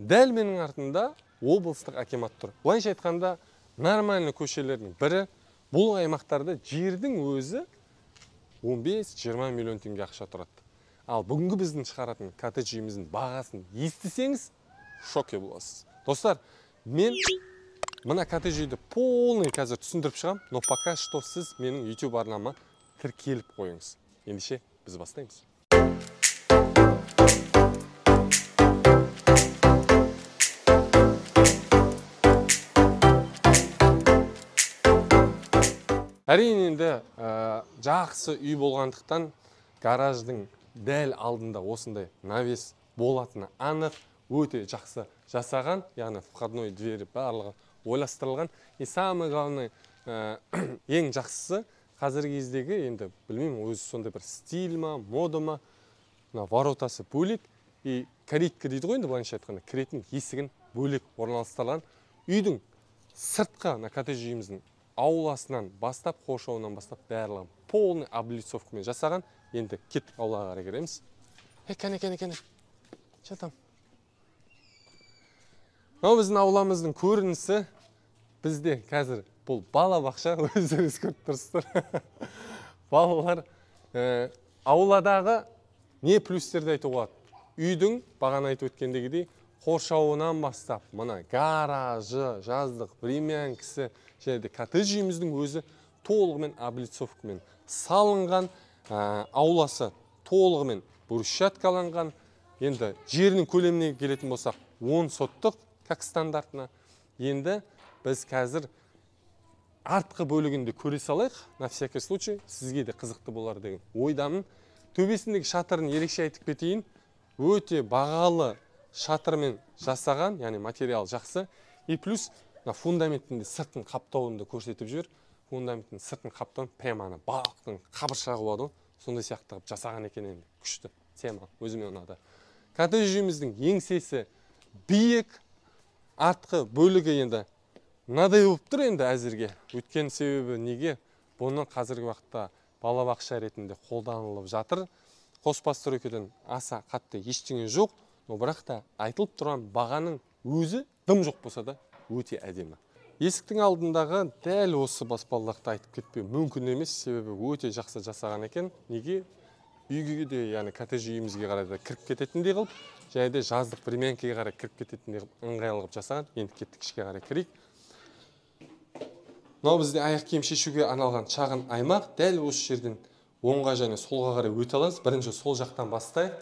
Дәл менің артында облыстық акимат тұр. Былайша айтқанда, нормальный көшелердің бірі. Бұл аймақтарда жердің өзі 15-20 миллион теңге ақша тұрады. Ал бүгінгі біздің шығаратын коттедж үйіміздің бағасын естісеңіз, шоке боласыз. Достар, мен мына коттедж үйді полный қазір түсіндіріп шығам, но пока что сіз менің YouTube арнама тіркеліп қойыңыз. Ендеше біз бастаймыз. Әрине енді жақсы үй болғандықтан гараждың дәл алдында осындай навес болатыны анық, өте жақсы жасаған, яғни входной двері барлығы ойластырылған. И самый главный, ең жақсысы қазіргі кездегі, енді білмеймін, өзі сондай бір стиль ма, мода ма, воротасы бөлек, и калитка дейді ғой, енді былайша айтқанда, кіретін есігін бөлек орналастырылған. Үйдің сыртқы коттедж үйіміздің ауласынан бастап, қоршауынан бастап барлығы полный облицовкамен жасаған. Енді кеттік аулаға қарай кіреміз. Кәне. Жатам. Мынау біздің ауламыздың көрінісі. Бізде қазір бұл балабақша, өздеріңіз көріп тұрсыздар. Балалар ауладағы не плюстерді айтуға болады? Үйдің бағана айтып өткендегідей қоршауынан бастап, мына гаражы, жаздық, времянкісі, және де коттедж үйіміздің өзі толығымен облицовкамен салынған, ауласы толығымен брусчаткаланған. Енді жерінің көлеміне келетін болсақ 10 соттық, как стандартына. Енді біз қазір артқы бөлігінде көре салайық, на всякий случай, сізге де қызықты болар деген ойдамын. Төбесіндегі шатырын ерекше айтып кетейін. Өте бағалы шатырмен жасаған, яғни материал жақсы. И плюс фундаменттің сыртын қаптауында көрсетіп жүр. Фундаменттің сыртын қаптауын прямо балықтың қабыршағы болады, сондай сияқты жасаған екен. Енді күшті тема, өзіме ұнады. Коттедж үйіміздің еңсесі биік, артқы бөлігі енді мынадай болып тұр енді әзірге. Өткен себебі неге? Бұны қазіргі уақытта балабақша ретінде қолданылып жатыр. Қоспа стройкадан аса қатты ештеңе жоқ, но бірақ та айтылып тұрған бағаның өзі дым жоқ болса да өте әдемі. Есіктің алдындағы дәл осы баспалдақты айтып кетпеу мүмкін емес, себебі өте жақсы жасаған екен. Неге? Үйге де, яғни коттедж үйімізге қарай да кіріп кететіндей қылып, және де жаздық времянкаға қарай кіріп кететіндей қылып ыңғайлы қылып жасаған. Енді кеттік ішке қарай кірейік. Мынау бізде аяқ киім шешуге арналған шағын аймақ. Дәл осы жерден оңға және солға қарай өте аласыз. Бірінші сол жақтан бастайық.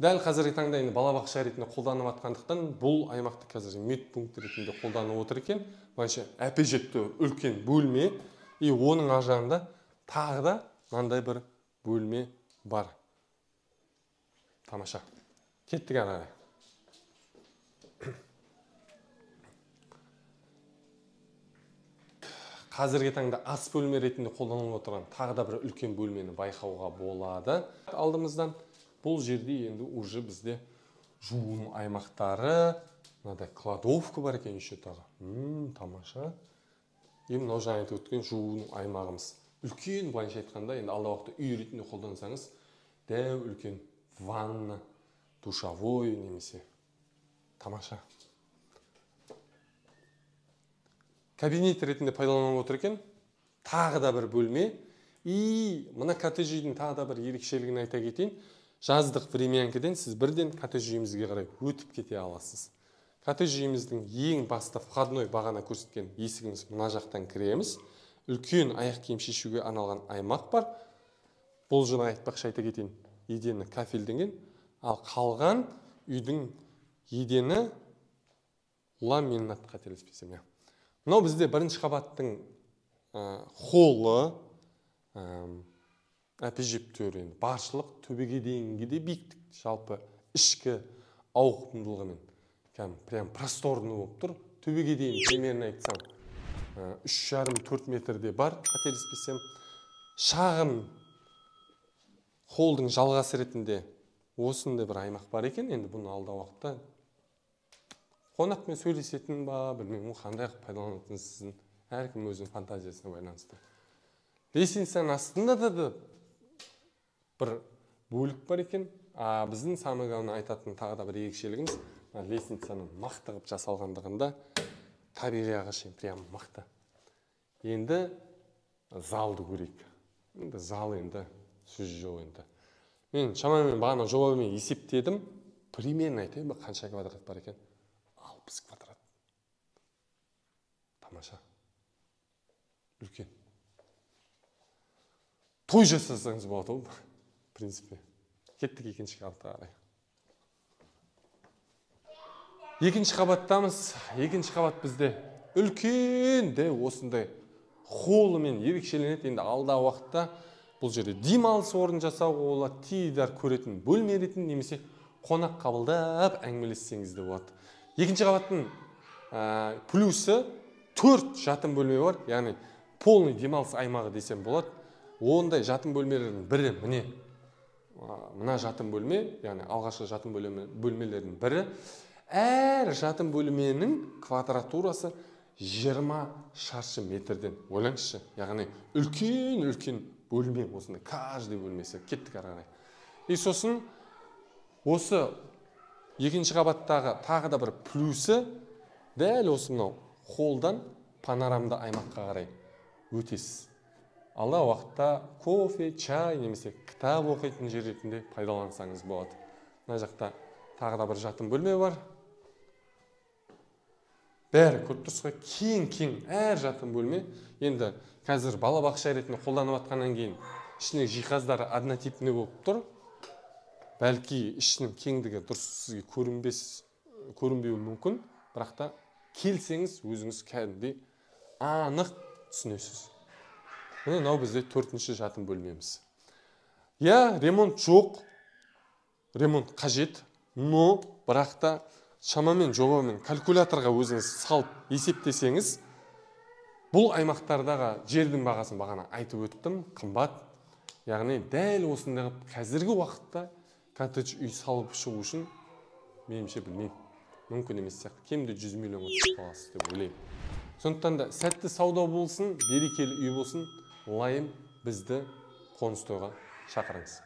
Дәл қазіргі таңда енді балабақша ретінде қолданып жатқандықтан бұл аймақты қазір медпункт ретінде қолданып отыр екен. Былайша әпежетті үлкен бөлме, и оның ар жағында тағы да мынандай бір бөлме бар. Тамаша. Кеттік ары қарай. Қазіргі таңда ас бөлме ретінде қолданылып отырған тағы да бір үлкен бөлмені байқауға болады. Алдымыздан бұл жерде енді уже бізде жуын аймақтары, мынадай кладовка бар екен еще тағы. Тамаша. Мынау жаңа айтып өткен жуын аймағымыз. Үлкен, былайша айтқанда, енді алда уақытта үй ретінде қолдансаңыз, дәу үлкен ванна, душевой немесе. Тамаша. Кабинет ретінде пайдаланып отыр екен. Тағы да бір бөлме. И мына коттедж үйдің тағы да бір ерекшелігін айта кетейін. Жаздық времянкіден сіз бірден коттедж үйімізге қарай өтіп кете аласыз. Коттедж үйіміздің ең басты входной бағана көрсеткен есігіміз мына жақтан кіреміз. Үлкен аяқ киім шешуге арналған аймақ бар. Бұл жына айтпақшы айта кетейін, едені кафелденген, ал қалған үйдің едені ламинат, қателеспесем. Мынау бізде бірінші қабаттың холлы, әпежептері баршылық, төбеге дейінгі де биіктік, жалпы ішкі ауқымдылығымен прям просторный болып тұр. Төбеге дейін примерно айтсам 3,5-4 метрде бар, қателеспесем. Шағын холлдың жалғасы ретінде осындай бір аймақ бар екен. Енді бұны алда уақытта қонақпен сөйлесетін ба, білмеймін, қандай пайдаланатын сіздің, әркім өзінің фантазиясына байланысты. Лестницаның астында да бір бөлік бар екен. Біздің самый главный айтатын тағы да бір ерекшелігіміз, лестницаның мықты қылып жасалғандығында табиғи ағаш прям мықты. Енді залды көрейік. Енді зал енді сөз жоқ енді. Мен шамамен бағана жобамен есептедім. Примерно айтайын ба, қанша квадрат бар екен? 60 квадрат. Тамаша. Үлкен. Той жасасаңыз болады ол, в принципе. Кеттік екінші қабатқа қарай. Екінші қабаттамыз. Екінші қабат бізде үлкен де осындай холлымен ерекшеленеді. Енді алдағы уақытта бұл жерде демалыс орын жасауға болады, теледидар көретін бөлме ретінде немесе қонақ қабылдап әңгімелессеңіз де болады. Екінші қабаттың плюсы 4 жатын бөлме бар, яғни полный демалыс аймағы десем болады. Ондай жатын бөлмелердің бірі міне. Мына жатын бөлме, яғни алғашқы жатын бөлмелердің бірі. Әр жатын бөлменің квадратурасы 20 шаршы метрден. Ойлаңызшы, яғни үлкен бөлме осындай, каждый бөлмесі. Кеттік ары қарай. И сосын осы екінші қабаттағы тағы да бір плюсы, дәл осы мынау холлдан панорамды аймаққа қарай өтесіз. Алдағы уақытта кофе, чай немесе кітап оқитын жер ретінде пайдалансаңыз болады. Мына жақта тағы да бір жатын бөлме бар. Бәрі көріп тұрсыз, кең әр жатын бөлме. Енді қазір балабақша ретінде қолданып жатқаннан кейін ішіне жиһаздары однотипный болып тұр. Бәлки ішінің кеңдігі дұрыс сізге көрінбеуі мүмкін, бірақ та келсеңіз өзіңіз кәдімгідей анық түсінесіз. Міне мынау бізде 4-ші жатын бөлмеміз. Ремонт жоқ, ремонт қажет, но бірақ та шамамен жобамен калькуляторға өзіңіз салып есептесеңіз, бұл аймақтардағы жердің бағасын бағана айтып өттім, қымбат. Яғни дәл осындағы қазіргі уақытта коттедж үй салып шығу үшін, меніңше білмеймін, мүмкін емес сияқты. Кемде 100 миллион ұтып қаласыз деп ойлаймын. Сондықтан да сәтті сауда болсын, берекелі үй болсын, лайым бізді қоныс тойға шақырыңыз.